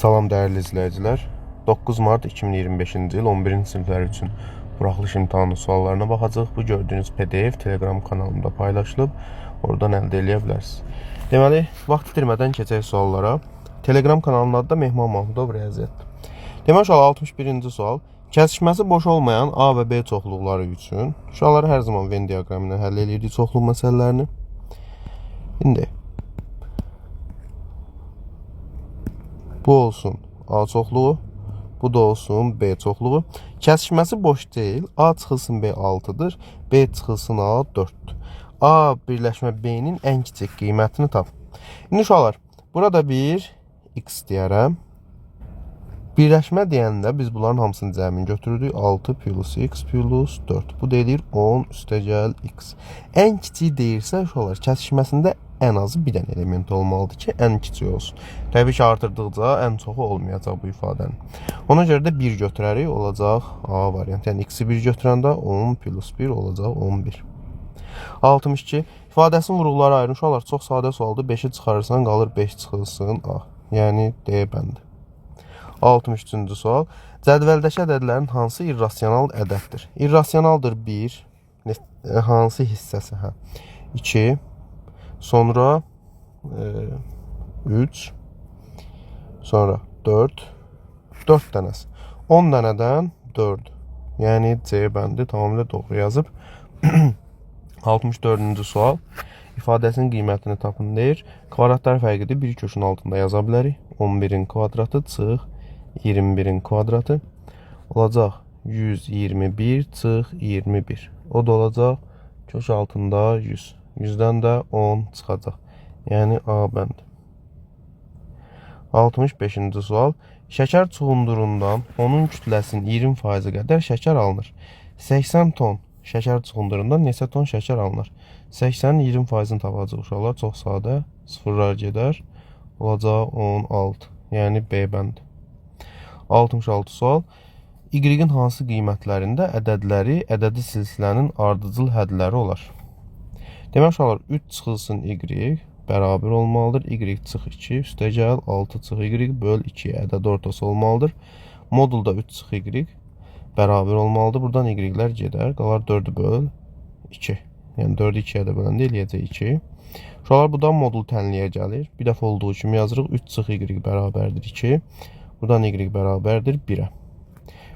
Salam dəyərli izləyicilər. 9 mart 2025-ci il 11-ci siniflər üçün buraxılış imtahanı suallarına baxacağıq. Bu gördüyünüz PDF Telegram kanalımda paylaşılıb. Oradan əldə edə bilərsiniz. Deməli, vaxt itirmədən keçək suallara. Telegram kanalının adı da Mehman Mahmudov Riyaziyyatdır. Deməli, uşaqlar 61-ci sual. Kəsişməsi boş olmayan A və B çoxluqları üçün uşaqlar hər zaman Venn diaqramı ilə həll edirdik çoxluq məsələlərini. İndi bu olsun A çoxluğu, bu da olsun B çoxluğu. Kəsişməsi boş deyil. A çıxılsın B 6-dır, B çıxılsın A 4-dür. A birləşmə B-nin ən kiçik qiymətini tap. İndi uşaqlar, burada bir x deyərəm. Birləşmə deyəndə biz bunların hamısını cəmini götürürdük. 6 plus x plus 4. Bu deyilir 10 üstəgəl x. Ən kiçik deyirsə uşaqlar, kəsişməsində ən azı bir dənə element olmalıdır ki, ən kiçik olsun. Təbii ki, artırdıqca ən çoxu olmayacaq bu ifadənin. Ona görə də 1 götürərik, olacaq A variantı. Yəni x-i 1 götürəndə 10 plus 1 olacaq 11. 62. İfadəsinin vuruqları ayrı. Uşaqlar, çox sadə sualdır. 5-i çıxarırsan, qalır 5 çıxılsın A. Yəni D bəndi. 63-cü sual. Cədvəldəki ədədlərin hansı irrasional ədəddir? İrrasionaldır 1. Hansı hissəsi? 2. Sonra 3. Sonra 4. 4 dənəsi. 10 dənədən 4. Yəni C bəndi tamamilə doğru yazıb. 64-cü sual. İfadəsinin qiymətini tapın deyir. Kvadratlar fərqidir. Bir köşün altında yaza bilərik. 11-in kvadratı çıx 21-in kvadratı olacaq 121 çıx 21. O da olacaq köş altında 100. 100-dən də 10 çıxacaq. Yəni A bəndi. 65-ci sual. Şəkər çuxundurundan onun kütləsinin 20% qədər şəkər alınır. 80 ton şəkər çuxundurundan neçə ton şəkər alınır? 80-in 20%-ni tapacaq uşaqlar. Çox sadə. Sıfırlar gedər. Olacaq 16. Yəni B bəndi. 66 sual. Y-in hansı qiymətlərində ədədləri ədədi silsilənin ardıcıl hədləri olar? Demək uşaqlar, 3 çıxılsın Y bərabər olmalıdır. Y çıx 2 üstəgəl 6 çıx Y böl 2 ədəd ortası olmalıdır. Modulda 3 çıx Y bərabər olmalıdır. Buradan Y-lər gedər. Qalar 4 böl 2. Yəni 4-ü 2-yə də böləndə eləyəcək 2. Uşaqlar, buradan modul tənliyə gəlir. Bir dəfə olduğu kimi yazırıq. 3 çıx Y bərabərdir 2. Buradan Y bərabərdir 1-ə.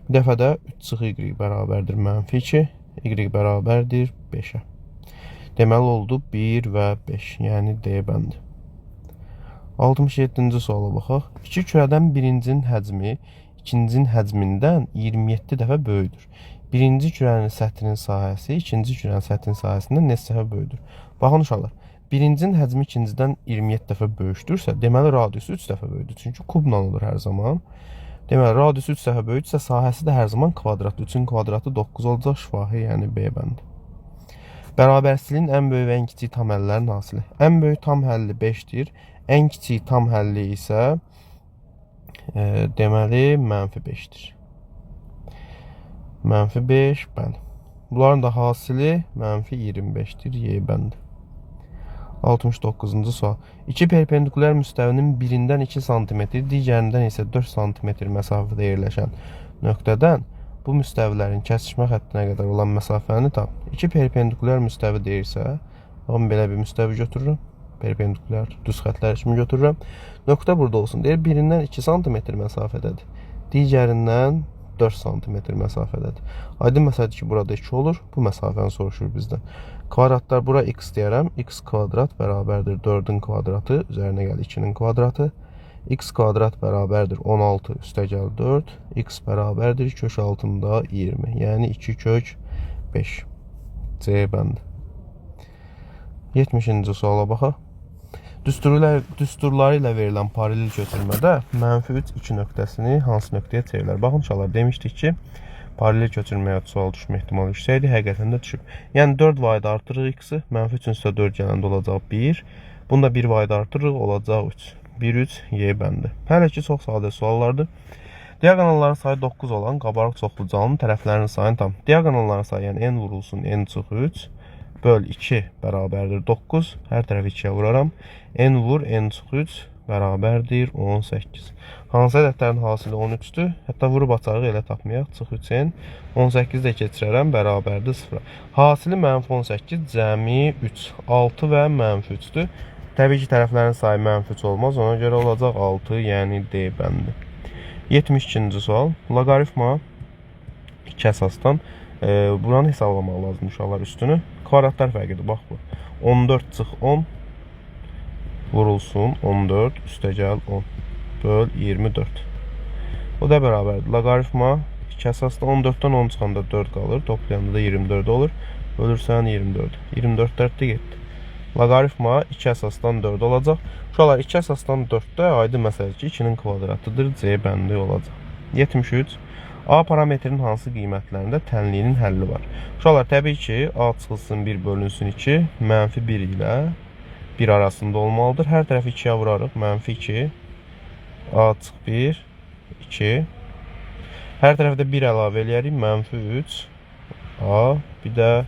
Bir dəfə də 3 çıx Y bərabərdir -2. Y bərabərdir 5-ə. Deməli oldu 1 və 5. Yəni D bəndi. 67-ci suala baxaq. İki kürədən birincinin həcmi ikincinin həcmindən 27 dəfə böyüdür. Birinci kürənin səthinin sahəsi ikinci kürənin səthinin sahəsindən neçə dəfə böyüdür? Baxın uşaqlar. Birincinin həcmi ikincidən 27 dəfə böyükdürsə, deməli radiusu 3 dəfə böyüdür. Çünki kubla olur hər zaman. Deməli radiusu 3 dəfə böyüdürsə, sahəsi də hər zaman kvadratdır. 3-ün kvadratı 9 olacaq, şifahi, yəni B bəndi. Bərabərsizliyin ən böyük və ən kiçik tam həllərin hasili. Ən böyük tam həlli 5-dir. Ən kiçik tam həlli isə deməli -5-dir. -5, bəli. Bunların da hasili -25-dir, Y bəndi. 69-cu sual. İki perpendikulyar müstəvinin birindən 2 cm, digərindən isə 4 cm məsafədə yerləşən nöqtədən bu müstəvilərin kəsişmə xəttinə qədər olan məsafəni tap. İki perpendikulyar müstəvi deyirsə, baxın belə bir müstəvi götürürüm. Perpendikulyar düz xətlər kimi götürürəm. Nöqtə burada olsun. Deyir, birindən 2 cm məsafədədir. Digərindən 4 cm məsafədədir. Aydın məsələdir ki, burada 2 olur. Bu məsafəni soruşur bizdən. Kvadratlar, bura x deyərəm. X kvadrat bərabərdir 4-ün kvadratı. Üzərinə gəl 2-nin kvadratı. X kvadrat bərabərdir 16 üstəgəl 4. X bərabərdir kök altında 20. Yəni 2 kök 5. C bəndi. 70-ci suala baxaq. Düsturları ilə verilən paralel köçürmədə -3 2 nöqtəsini hansı nöqtəyə çevirilər? Baxın uşaqlar, demişdik ki, paralel köçürməyə sual düşmə ehtimalı yüksəkdir. Həqiqətən də düşüb. Yəni 4 vayda artırırıq x-i. -3-ün üstə 4 gələndə olacaq 1. Bunda 1 vayda artırırıq, olacaq 3. 1, 3, Y bəndi. Hələ ki, çox sadə suallardır. Diaqonalların sayı 9 olan qabarıq çoxlu canlı tərəflərinin sayını tam. Diaqonalların sayı, yəni n vurulsun n çıx 3 böl 2 bərabərdir 9. Hər tərəfi 2-yə vuraram. N vur n çıx 3 bərabərdir 18. Hansı ədədlərin hasili 13-dür? Hətta vurub açarıq elə tapmayaq. Çıx 3-ün. 18 də keçirərəm, bərabərdir 0. Hasili -18, cəmi 3. 6 və -3-dür. Təbii ki, tərəflərin sayı -3 olmaz. Ona görə olacaq 6, yəni D bəndi. 72-ci sual. Loqaritma 2 əsasdan buranı hesablamaq lazım uşaqlar üstünü. Kvadratlar fərqidir, bax bu. 14 çıx 10 vurulsun 14 üstəgəl 10 böl 24. O da bərabərdir. Loqaritma 2 əsasda 14-dən 10 çıxanda 4 qalır. Toplayanda da 24 olur. Bölürsən 24. 24 4-də getdi. Loqaritma 2 əsasdan 4 olacaq. Uşaqlar 2 əsasdan 4-də aydın məsələdir ki, 2-nin kvadratıdır. C bəndi olacaq. 73. A parametrinin hansı qiymətlərində tənliyinin həlli var? Uşaqlar, təbii ki, A çıxılsın 1 bölünsün 2, -1 ilə 1 arasında olmalıdır. Hər tərəfi 2-yə vurarıq. -2, A çıx 1, 2. Hər tərəfdə 1 əlavə eləyərik. -3, A, bir də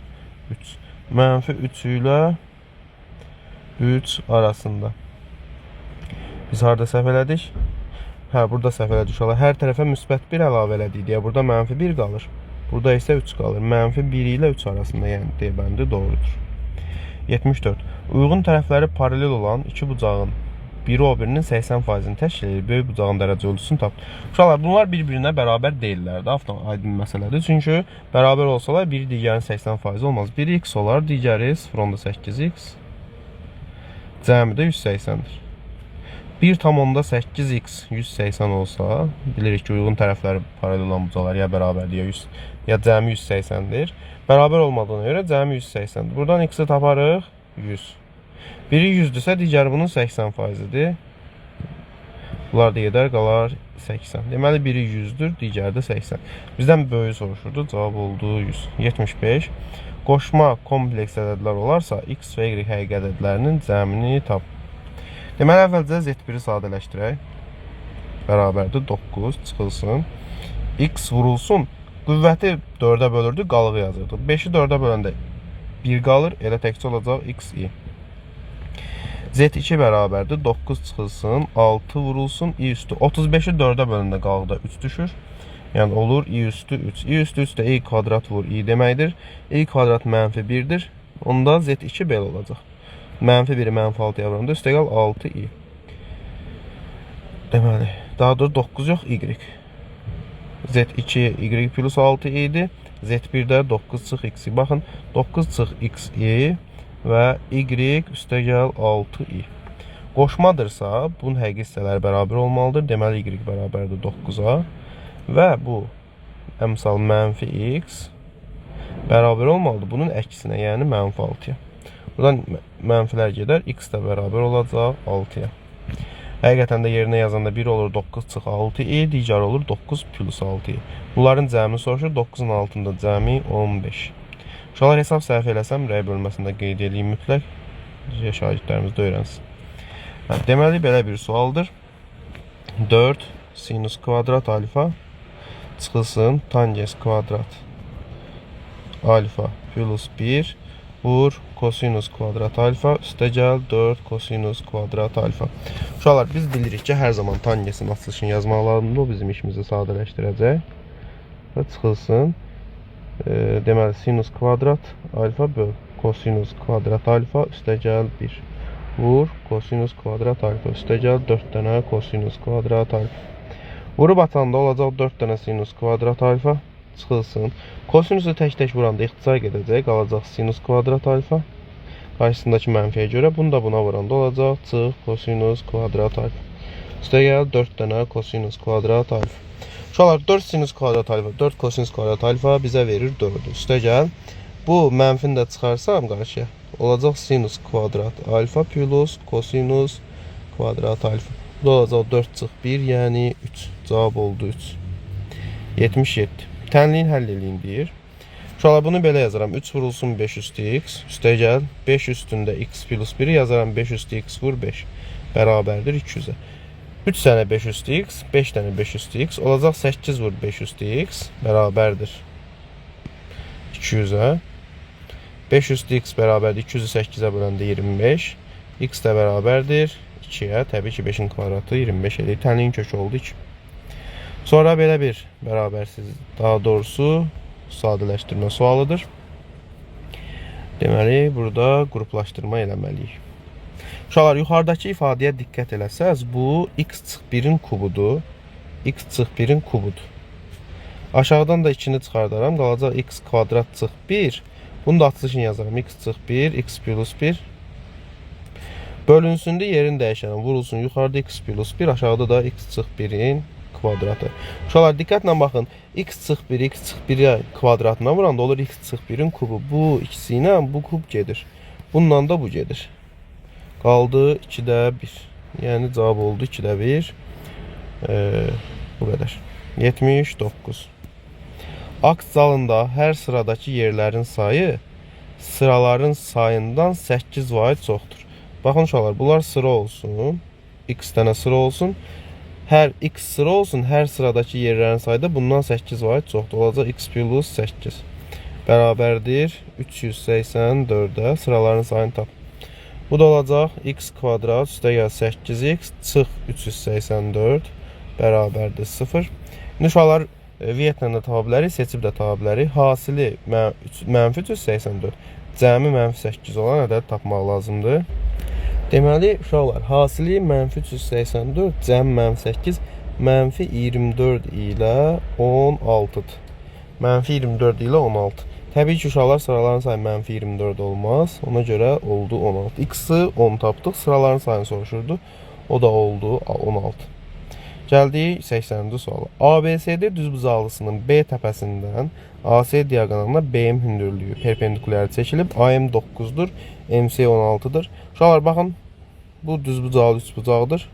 3. -3 ilə 3 arasında. Biz harada səhv elədik? Hə, burada səhv elədik uşaqlar. Hər tərəfə müsbət 1 əlavə elədik deyə burada -1 qalır. Burada isə 3 qalır. -1 ilə 3 arasında, yəni D bəndi doğrudur. 74. Uyğun tərəfləri paralel olan iki bucağın biri o birinin 80%-ni təşkil edir. Böyük bucağın dərəcə ölçüsünü tap. Uşaqlar, bunlar bir-birinə bərabər deyirlər də. Aydın məsələdir. Çünki bərabər olsalar biri digərinin 80% olmaz. Biri x olar, digəri 0.8x. Cəmi də 180-dir. 1,8x 180 olsa, bilirik ki, uyğun tərəfləri paralel olan bucaqlar ya bərabərdir, ya cəmi 180-dir. Bərabər olmadığına görə cəmi 180-dir. Buradan x-i taparıq 100. Biri 100-dürsə, digəri bunun 80%-idir. Bunlar da gedər, qalar 80. Deməli, biri 100-dür, digəri də 80. Bizdən böyük soruşurdu, cavab oldu 100. 75. Qoşma kompleks ədədlər olarsa, x və y həqiqi ədədlərinin cəmini tap. Deməli, əvvəlcə Z1-i sadələşdirək. Bərabərdir 9 çıxılsın. X vurulsun. Qüvvəti 4-ə bölürdü, qalığı yazırdı. 5-i 4-ə böləndə 1 qalır, elə təkcə olacaq xi. Z2 bərabərdir 9 çıxılsın, 6 vurulsun, i üstü. 35-i 4-ə böləndə qalıqda 3 düşür. Yəni olur i üstü 3. i üstü 3 də i kvadrat vur i deməkdir. i kvadrat -1-dir. Onda Z2 belə olacaq. -1-i -6-ya vuranda üstəgəl 6i. Deməli, daha doğrusu 9 yox, y. Z2 y plus 6 idi. Z1-də 9 çıx x. Baxın, 9 çıx x və y üstəgəl 6i. Qoşmadırsa, bunun həqiqi hissələri bərabər olmalıdır. Deməli, y bərabərdir 9-a. Və bu, əmsal -x bərabər olmalıdır bunun əksinə, yəni -6-ya. Buradan mənfilər gedər, x də bərabər olacaq 6-ya. Həqiqətən də yerinə yazanda 1 olur 9 çıx 6i, digər olur 9 plus 6i. Bunların cəmini soruşur, 9-un altında cəmi 15. Uşaqlar, hesab səhv eləsəm, rəy bölməsində qeyd edeyim mütləq. Şagirdlərimiz də öyrənsin. Deməli, belə bir sualdır. 4 sinus kvadrat alfa çıxılsın, tangens kvadrat alfa plus 1 vur kosinus kvadrat alfa üstəgəl 4 kosinus kvadrat alfa. Uşaqlar, biz bilirik ki, hər zaman tangensin açılışını yazmaq lazımdır. O bizim işimizi sadələşdirəcək. Və çıxılsın. Deməli, sinus kvadrat alfa böl kosinus kvadrat alfa üstəgəl 1 vur kosinus kvadrat alfa üstəgəl 4 dənə kosinus kvadrat alfa. Vurub atanda olacaq 4 dənə sinus kvadrat alfa çıxılsın. Kosinusu tək-tək vuranda ixtisar gedəcək, qalacaq sinus kvadrat alfa. Qarşısındakı mənfiyə görə bunu da buna vuranda olacaq çıx kosinus kvadrat alfa. Üstəgəl 4 dənə kosinus kvadrat alfa. Uşaqlar, 4 sinus kvadrat alfa, 4 kosinus kvadrat alfa bizə verir 4-ü. Üstəgəl bu mənfini də çıxarsam qarşıya, olacaq sinus kvadrat alfa plus kosinus kvadrat alfa. Bu da olacaq 4 çıx 1, yəni 3. Cavab oldu 3. 77. Tənliyin həll eləyin deyir. Uşaqlar, bunu belə yazaram. 3 vurulsun 5 üstü x. Üstəgəl 5 üstündə x plus 1-i yazaram. 5 üstü x vur 5. Bərabərdir 200-ə. 3 dənə 5 üstü x, 5 dənə 5 üstü x. Olacaq 8 vur 5 üstü x. Bərabərdir 200-ə. 5 üstü x bərabərdir 200-ü 8-ə böləndə 25. X də bərabərdir 2'yə. Təbii ki, 5-in kvadratı 25 edir. Tənliyin kökü oldu 2. Sonra belə bir bərabərsiz, daha doğrusu sadələşdirmə sualıdır. Deməli, burada qruplaşdırma eləməliyik. Uşaqlar, yuxarıdakı ifadəyə diqqət eləsəz, bu x çıx 1-in kubudur. X çıx 1-in kubudur. Aşağıdan da 2-ni çıxardaram. Qalacaq x kvadrat çıx 1. Bunu da açılışını yazaram. X çıx 1, x plus 1. Bölünsün də yerin dəyişənə vurulsun. Yuxarıda x plus 1, aşağıda da x çıx 1-in kvadratı. Uşaqlar, diqqətlə baxın. X çıx 1, x çıx 1-ə kvadratına vuranda olur x çıx 1-in kubu. Bu ikisi ilə bu kub gedir. Bununla da bu gedir. Qaldı 2-də 1. Yəni cavab oldu 2-də 1. Bu qədər. 79. Aks zalında hər sıradakı yerlərin sayı sıraların sayından 8% çoxdur. Baxın uşaqlar, bunlar sıra olsun. X dənə sıra olsun. Hər x sıra olsun, hər sıradakı yerlərin sayı da bundan 8% çoxdur. Olacaq x plus 8. Bərabərdir 384-ə. Sıraların sayını tap. Bu da olacaq x kvadrat üstə gəl 8x çıx 384 bərabərdir 0. İndi uşaqlar Vietlə də tapa bilərik, seçib də tapa bilərik. Hasili mənfi 384, cəmi mənfi 8 olan ədəd tapmaq lazımdır. Deməli, uşaqlar, hasili mənfi 384, cəmi mənfi 8, mənfi 24 ilə 16-dır. Mənfi 24 ilə 16. Təbii ki, uşaqlar, sıraların sayı mənfi 24 olmaz. Ona görə oldu 16. X-ı 10 tapdıq, sıraların sayını soruşurdu. O da oldu 16. Gəldik 80-ci suala. ABCD düzbucaqlısının B təpəsindən AC diaqonalına BM hündürlüyü perpendikulyarı çəkilib. AM 9-dur, MC 16-dır. Uşaqlar, baxın, bu düzbucaqlı üçbucaqdır.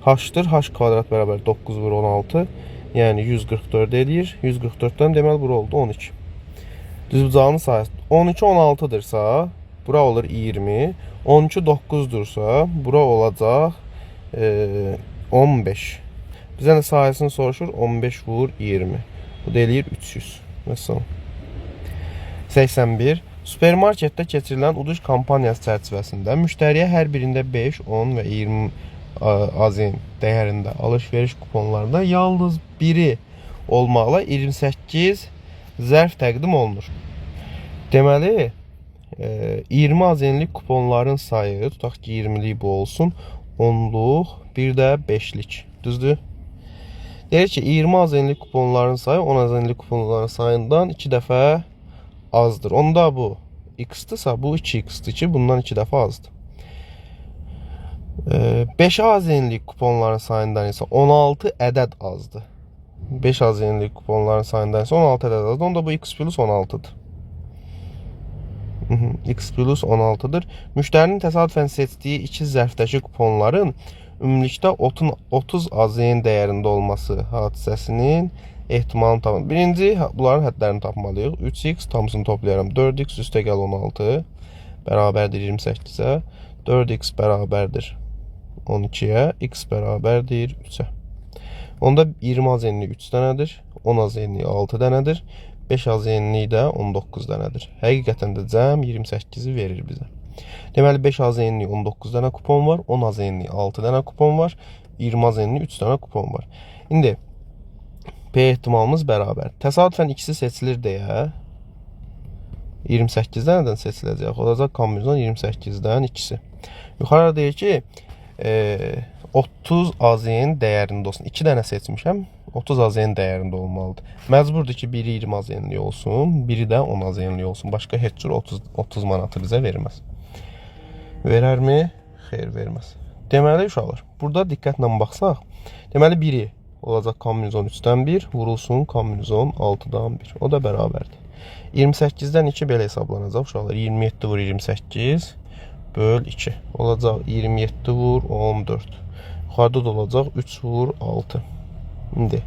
H-dır, H kvadrat bərabər 9 vur 16, yəni 144 edir. 144-dən deməli bura oldu 12. Düzbucağının sayısı 12 16-dırsa, bura olur 20. 12 9-dursa, bura olacaq 15. Bizə də sayısını soruşur. 15 vur 20. Bu da eləyir 300. Məsələn. 81. Supermarketdə keçirilən uduş kampaniyası çərçivəsində müştəriyə hər birində 5, 10 və 20 AZN dəyərində alış-veriş kuponlarında yalnız biri olmaqla 28 zərf təqdim olunur. Deməli, 20 AZN-lik kuponların sayı, tutaq ki 20-lik bu olsun, 10-luq, bir də 5-lik. Düzdür? Deyir ki, 20 AZN-lik kuponların sayı 10 AZN-lik kuponların sayından 2 dəfə azdır. Onda bu x-dırsa, bu 2x-dır ki, bundan 2 dəfə azdır. 5 AZN-lik kuponların sayından isə 16 ədəd azdır. 5 AZN-lik kuponların sayından isə 16 ədəd azdır. Onda bu x plus 16-dır. X plus 16-dır. Müştərinin təsadüfən seçdiyi 2 zərfdəki kuponların ümumilikdə 30 AZN dəyərində olması hadisəsinin ehtimalını tapın. Birinci, bunların hədlərini tapmalıyıq. 3x tamısını toplayarım. 4x üstə gəl 16 bərabərdir 28-ə. 4x bərabərdir 12-yə. X bərabərdir 3-ə. Onda 20 AZN-lik 3 dənədir. 10 AZN-lik 6 dənədir. 5 AZN-lik də 19 dənədir. Həqiqətən də cəm 28-i verir bizə. Deməli, 5 AZN-lik 19 dənə kupon var. 10 AZN-lik 6 dənə kupon var. 20 AZN-lik 3 dənə kupon var. İndi P ehtimalımız bərabər. Təsadüfən ikisi seçilir deyə 28 dənədən seçiləcək. Olacaq kombinizon 28-dən ikisi. Yuxarıda deyir ki, 30 AZN dəyərində olsun. 2 dənə seçmişəm. 30 AZN dəyərində olmalıdır. Məcburdur ki, biri 20 AZN-lik olsun, biri də 10 AZN-lik olsun. Başqa heç cür 30 manatı bizə verməz. Verərmi? Xeyr, verməz. Deməli, uşaqlar, burada diqqətlə baxsaq, deməli, biri olacaq kombinizon 3-dən 1, vurulsun kombinizon 6-dan 1. O da bərabərdir. 28-dən 2 belə hesablanacaq, uşaqlar. 27 vur 28 böl 2. Olacaq 27 vur 14. Yuxarıda da olacaq 3 vur 6. İndi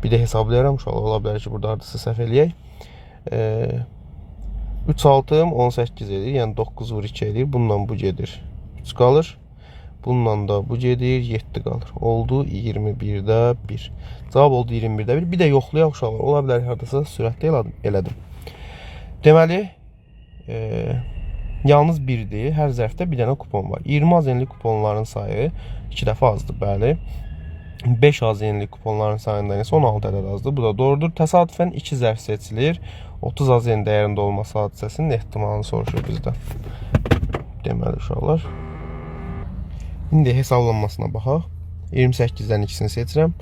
bir də hesablayarım uşaqlar. Ola bilər ki, burada hardasa səhv eləyək. 3 6 18 edir. Yəni 9 vur 2 edir. Bununla bu gedir 3 qalır. Bununla da bu gedir 7 qalır. Oldu 21-də 1. Cavab oldu 21-də 1. Bir də yoxlayaq uşaqlar. Ola bilər hardasa sürətli elədim. Deməli, Yalnız birdir. Hər zərfdə bir dənə kupon var. 20 az enli kuponların sayı 2 dəfə azdır, bəli. 5 az enli kuponların sayından isə 16 ədəd azdır. Bu da doğrudur. Təsadüfən 2 zərf seçilir. 30 az en dəyərində olması hadisəsinin ehtimalını soruşur bizdən. Deməli uşaqlar. İndi hesablanmasına baxaq. 28-dən ikisini seçirəm.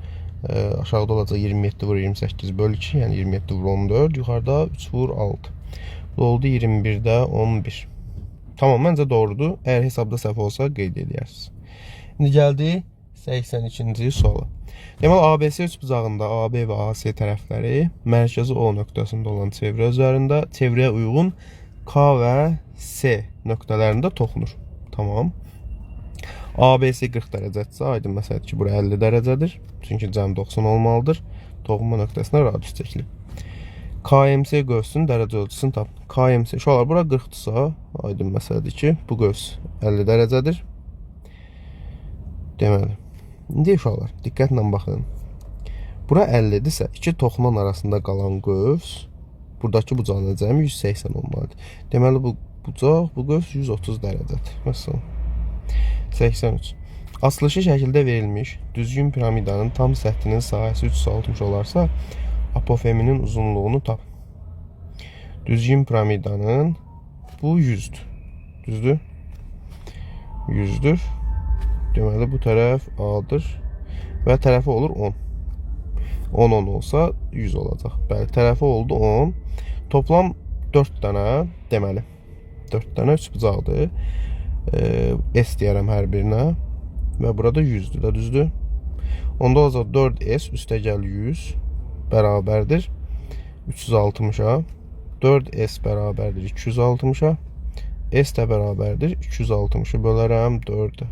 Aşağıda olacaq 27 vur 28 böl 2, yəni 27 vur 14. Yuxarıda 3 vur 6. Bu oldu 21-də 11. Tamam, məncə doğrudur. Əgər hesabda səhv olsa qeyd edərsiniz. İndi gəldi 82-ci suala. Deməli, ABC üçbucağında AB və AC tərəfləri mərkəzi O nöqtəsində olan çevrə üzərində çevrəyə uyğun K və S nöqtələrində toxunur. Tamam. ABC 40 dərəcədirsə, aydın məsələdir ki, bura 50 dərəcədir. Çünki cəm 90 olmalıdır. Toxunma nöqtəsinə radius çəkilir. KMC qövsünün dərəcə ölçüsünü tapın. KMC, şuralar bura 40-dırsa, aydın məsələdir ki, bu qövs 50 dərəcədir. Deməli. İndi uşaqlar, diqqətlə baxın. Bura 50-dirsə, iki toxunan arasında qalan qövs, buradakı bucağın cəmi 180 olmalıdır. Deməli, bu bucaq, bu qövs 130 dərəcədir. Məsələn, 83. Açılışı şəkildə verilmiş düzgün piramidanın tam səthinin sahəsi 360 olarsa, apofeminin uzunluğunu tapın. Düzgün piramidanın bu 100'dür. Düzdür? 100'dür. Deməli, bu tərəf A-dır və tərəfi olur 10. 10 olsa 100 olacaq. Bəli, tərəfi oldu 10. Toplam 4 dənə, deməli, 4 dənə üçbucaqdır. S deyərəm hər birinə və burada 100'dür də, düzdür? Onda olacaq 4S üstəgəl 100 bərabərdir 360'a. 4S bərabərdir 260'a. S də bərabərdir 260'ı bölərəm 4'ə.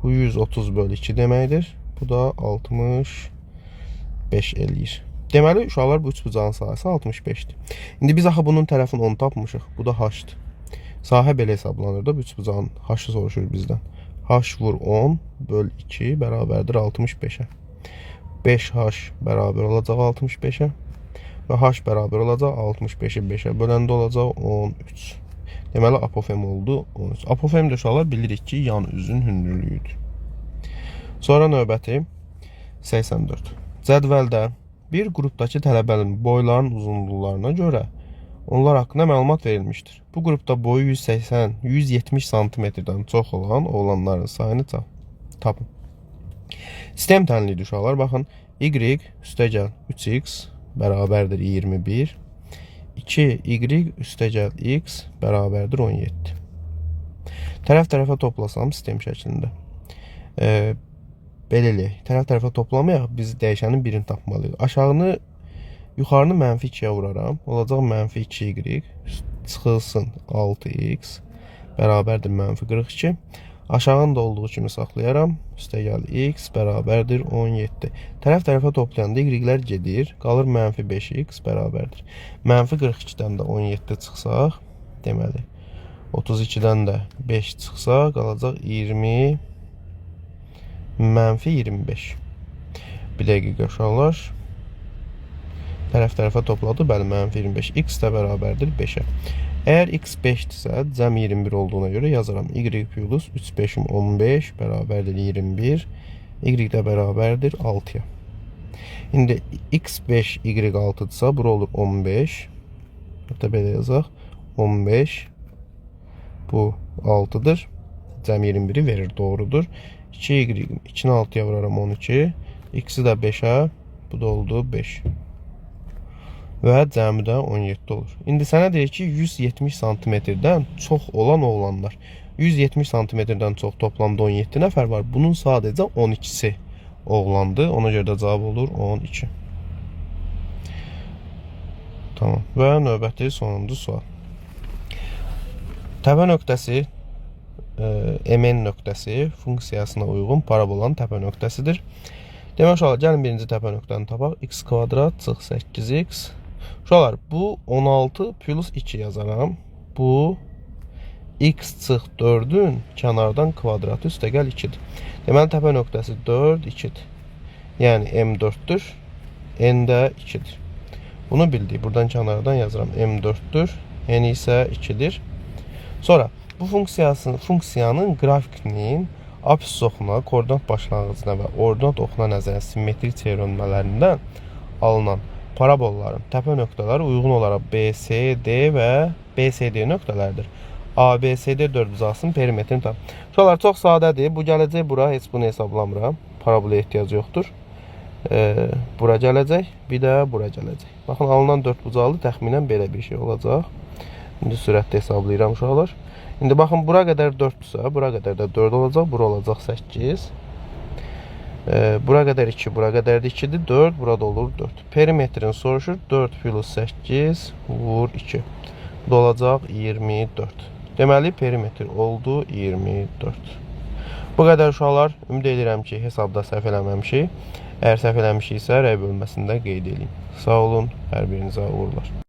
Bu 130 bölü 2 deməkdir. Bu da 65 eləyir. Deməli, uşaqlar bu üçbucağın sahəsi 65'dir. İndi biz axı bunun tərəfini 10 tapmışıq. Bu da H-dır. Sahə belə hesablanır da bu üçbucağın H-ı soruşur bizdən. H vur 10 böl 2 bərabərdir 65'ə. 5H bərabər olacaq 65'ə. Və H bərabər olacaq 65'i 5'ə böləndə olacaq 13. Deməli, apofem oldu 13. Apofem də uşaqlar bilirik ki, yan üzün hündürlüyüdür. Sonra növbəti 84. Cədvəldə bir qrupdakı tələbənin boylarının uzunluqlarına görə onlar haqqında məlumat verilmişdir. Bu qrupda boyu 170 santimetrdən çox olan oğlanların sayını tapın. Sistem tənlidir uşaqlar. Baxın, Y üstəgəl 3x bərabərdir 21. 2y üstəgəl x bərabərdir 17. Tərəf-tərəfə toplasam sistem şəklində. Belə eləyək. Tərəf-tərəfə toplamayaq, biz dəyişənin birini tapmalıyıq. Aşağını, yuxarını mənfi 2'yə vuraram. Olacaq mənfi 2y çıxılsın 6x bərabərdir mənfi 42. Aşağını da olduğu kimi saxlayaram. Üstəgəl x bərabərdir 17. Tərəf-tərəfə toplayanda y-lər gedir. Qalır mənfi 5x bərabərdir. Mənfi 42'dən də 17 çıxsaq, deməli, 32'dən də 5 çıxsa, qalacaq 20 mənfi 25. Bir dəqiqə uşaqlar. Tərəf-tərəfə topladı, bəli, mənfi 25. X də bərabərdir 5'ə. Əgər x 5'dirsə, cəm 21 olduğuna görə yazaram. Y plus 3 5'im 15 bərabərdir 21. Y də bərabərdir 6'ya. İndi x 5, y 6'dırsa, bura olur 15. Hətta belə yazaq. 15. Bu 6'dır. Cəm 21'i verir, doğrudur. 2y, 2'ni 6'ya vuraram 12. X'i də 5'ə, bu da oldu 5. Və cəmi də 17 olur. İndi sənə deyir ki, 170 santimetrdən çox olan oğlanlar. 170 santimetrdən çox toplamda 17 nəfər var. Bunun sadəcə 12'si oğlandı. Ona görə də cavab olur 12. Tamam. Və növbəti sonuncu sual. Təpə nöqtəsi MN nöqtəsi funksiyasına uyğun parabolanın təpə nöqtəsidir. Demək uşaqlar, gəlin birinci təpə nöqtəni tapaq. X kvadrat çıx 8x. Uşaqlar, bu 16 plus 2 yazaram. Bu x çıx 4'ün kənardan kvadratı üstəgəl 2'dir. Deməli, təpə nöqtəsi 4, 2'dir. Yəni M4'dür. N də 2'dir. Bunu bildik. Buradan kənardan yazıram. M4'dür. N isə 2'dir. Sonra bu funksiyanın qrafikinin apsis oxuna, koordinat başlanğıcına və ordinat oxuna nəzərən simmetrik çevrilmələrindən alınan parabolların təpə nöqtələri uyğun olaraq BCD və BCD nöqtələrdir. ABCD dördbucaqlısının perimetrini tap. Uşaqlar çox sadədir. Bu gələcək bura, heç bunu hesablamıram. Parabola ehtiyac yoxdur. Bura gələcək, bir də bura gələcək. Baxın, alınan dördbucaqlı təxminən belə bir şey olacaq. İndi sürətlə hesablayıram uşaqlar. İndi baxın, bura qədər 4-dürsə, bura qədər də 4 olacaq, bura olacaq 8. Bura qədər 2, bura qədər də 2-dir, 4, burada olur 4. Perimetrini soruşur, 4 plus 8 vur 2. Bu da olacaq 24. Deməli, perimetr oldu 24. Bu qədər uşaqlar, ümid edirəm ki, hesabda səhv eləməmişik. Əgər səhv eləmişiksə, rəy bölməsində qeyd edin. Sağ olun, hər birinizə uğurlar.